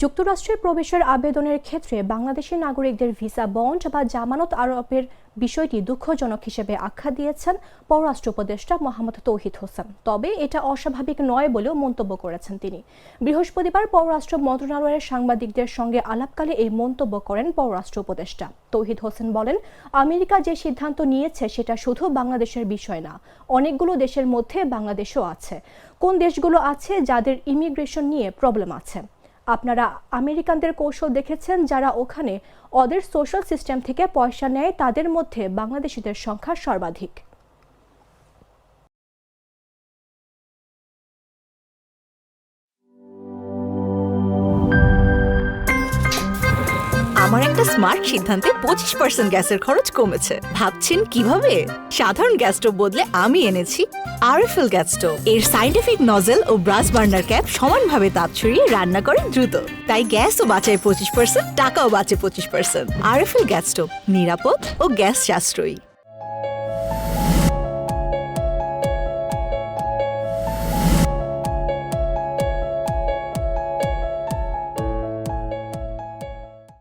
যুক্তরাষ্ট্রে প্রবেশের আবেদনের ক্ষেত্রে বাংলাদেশি নাগরিকদের ভিসা বন্ড বা জামানত আরোপের বিষয়টি দুঃখজনক হিসেবে আখ্যা দিয়েছেন পররাষ্ট্র উপদেষ্টা মোহাম্মদ তৌহিদ হোসেন। তবে এটা অস্বাভাবিক নয় বলেও মন্তব্য করেছেন তিনি। বৃহস্পতিবার পররাষ্ট্র মন্ত্রণালয়ের সাংবাদিকদের সঙ্গে আলাপকালে এই মন্তব্য করেন পররাষ্ট্র উপদেষ্টা। তৌহিদ হোসেন বলেন, আমেরিকা যে সিদ্ধান্ত নিয়েছে সেটা শুধু বাংলাদেশের বিষয় না, অনেকগুলো দেশের মধ্যে বাংলাদেশও আছে। কোন দেশগুলো আছে যাদের ইমিগ্রেশন নিয়ে প্রবলেম আছে? আপনারা আমেরিকানদের কৌশল দেখেছেন, যারা ওখানে ওদের সোশ্যাল সিস্টেম থেকে পয়সা নেয়, তাদের মধ্যে বাংলাদেশিদের সংখ্যা সর্বাধিক। আমার একটা স্মার্ট সিদ্ধান্তে 25% গ্যাসের খরচ কমেছে। ভাবছেন কিভাবে? সাধারণ গ্যাস স্টোভ বদলে আমি এনেছি আরএফএল গ্যাস স্টোভ। এর সাইন্টিফিক নজল ও ব্রাস বার্নার ক্যাপ সমানভাবে তাপ ছড়িয়ে রান্না করে দ্রুত, তাই গ্যাসও বাঁচায় 25%, টাকাও বাঁচে 25%। আরএফএল গ্যাস স্টোভ নিরাপদ ও গ্যাস সাশ্রয়ী।